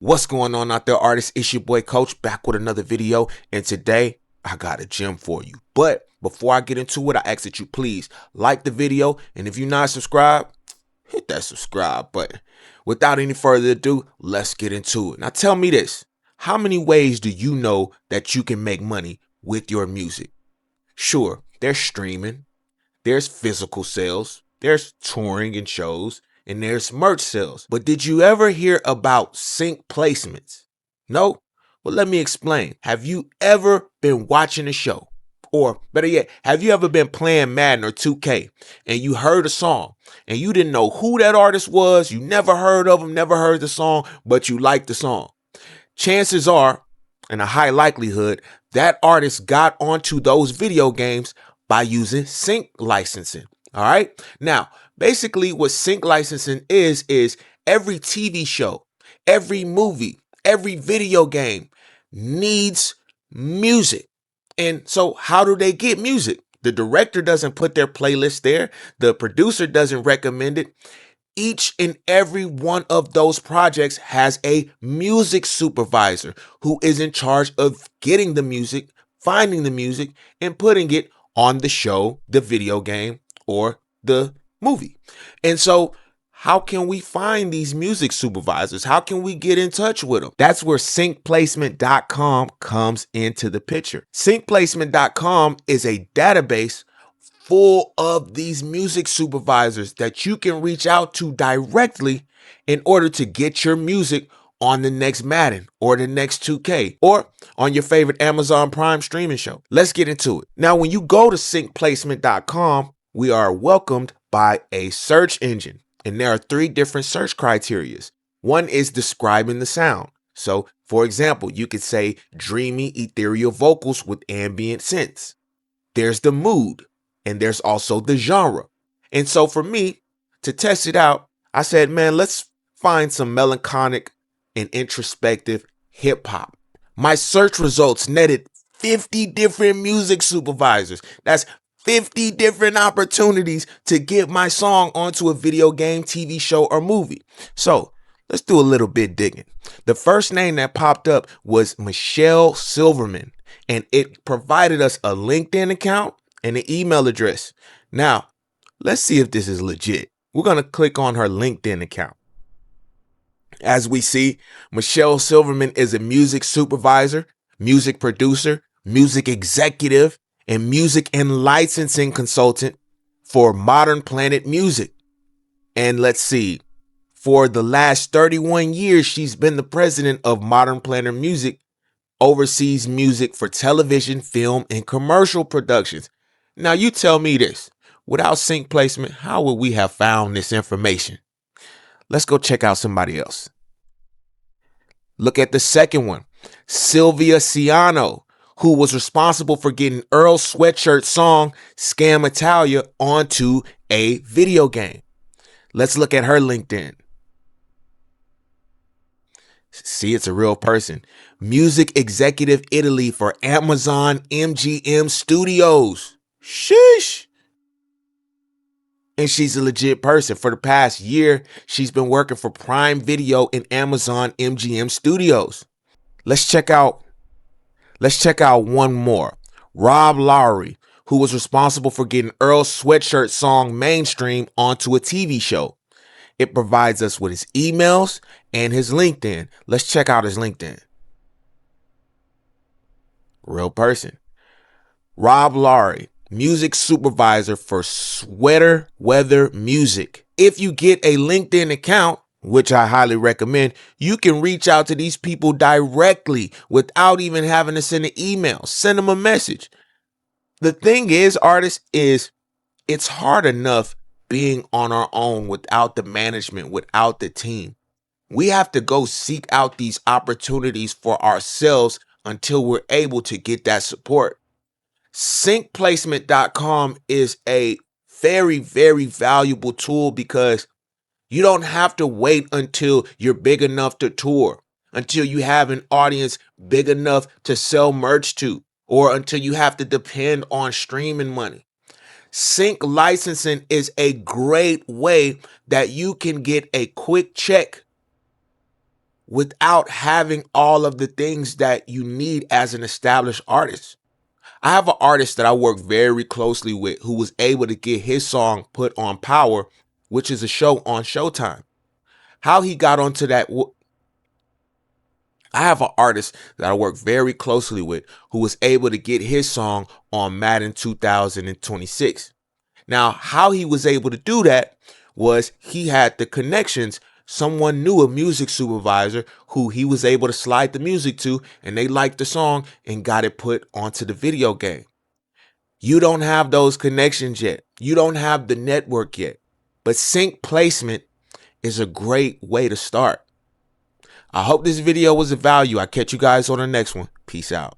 What's going on out there, artists? It's your boy Coach back with another video, and today I got a gem for you. But before I get into it, I ask that you please like the video, and if you're not subscribed, hit that subscribe button. Without any further ado, let's get into it. Now tell me this, how many ways do you know that you can make money with your music? Sure, there's streaming, there's physical sales, there's touring and shows, and there's merch sales. But did you ever hear about sync placements? No? Well, let me explain. Have you ever been watching a show? Or better yet, have you ever been playing Madden or 2K and you heard a song and you didn't know who that artist was, you never heard of them, never heard the song, but you liked the song? Chances are, and a high likelihood, that artist got onto those video games by using sync licensing. All right. Now, basically what sync licensing is every TV show, every movie, every video game needs music. And so how do they get music? The director doesn't put their playlist there. The producer doesn't recommend it. Each and every one of those projects has a music supervisor who is in charge of getting the music, finding the music, and putting it on the show, the video game, or the movie. And so how can we find these music supervisors? How can we get in touch with them? That's where SyncPlacement.com comes into the picture. SyncPlacement.com is a database full of these music supervisors that you can reach out to directly in order to get your music on the next Madden or the next 2K or on your favorite Amazon Prime streaming show. Let's get into it. Now, when you go to syncplacement.com, we are welcomed by a search engine, and there are 3 different search criterias. One is describing the sound. So, for example, you could say dreamy ethereal vocals with ambient synths. There's the mood, and there's also the genre. And so for me, to test it out, I said, man, let's find some melancholic and introspective hip hop. My search results netted 50 different music supervisors. That's 50 different opportunities to get my song onto a video game, TV show, or movie. So let's do a little bit digging. The first name that popped up was Michelle Silverman, and it provided us a LinkedIn account and an email address. Now, let's see if this is legit. We're going to click on her LinkedIn account. As we see, Michelle Silverman is a music supervisor, music producer, music executive, and music and licensing consultant for Modern Planet Music. And let's see, for the last 31 years, she's been the president of Modern Planet Music, oversees music for television, film, and commercial productions. Now, you tell me this, without sync placement, how would we have found this information? Let's go check out somebody else. Look at the second one, Sylvia Ciano, who was responsible for getting Earl Sweatshirt's song Scam Italia onto a video game. Let's look at her LinkedIn. See, it's a real person. Music executive Italy for Amazon MGM Studios. Sheesh. And she's a legit person. For the past year, she's been working for Prime Video and Amazon MGM Studios. Let's check out one more. Rob Lowry, who was responsible for getting Earl Sweatshirt's song Mainstream onto a TV show. It provides us with his emails and his LinkedIn. Let's check out his LinkedIn. Real person. Rob Lowry, music supervisor for Sweater Weather Music. If you get a LinkedIn account, which I highly recommend, you can reach out to these people directly without even having to send an email. Send them a message. The thing is, artists, it's hard enough being on our own without the management, without the team. We have to go seek out these opportunities for ourselves until we're able to get that support. SyncPlacement.com is a very, very valuable tool because you don't have to wait until you're big enough to tour, until you have an audience big enough to sell merch to, or until you have to depend on streaming money. Sync licensing is a great way that you can get a quick check without having all of the things that you need as an established artist. I have an artist that I work very closely with who was able to get his song put on Power, which is a show on Showtime. How he got onto that. I have an artist that I work very closely with who was able to get his song on Madden 2026. Now, how he was able to do that was he had the connections. Someone knew a music supervisor who he was able to slide the music to, and they liked the song and got it put onto the video game. You don't have those connections yet. You don't have the network yet. But SyncPlacement is a great way to start. I hope this video was of value. I'll catch you guys on the next one. Peace out.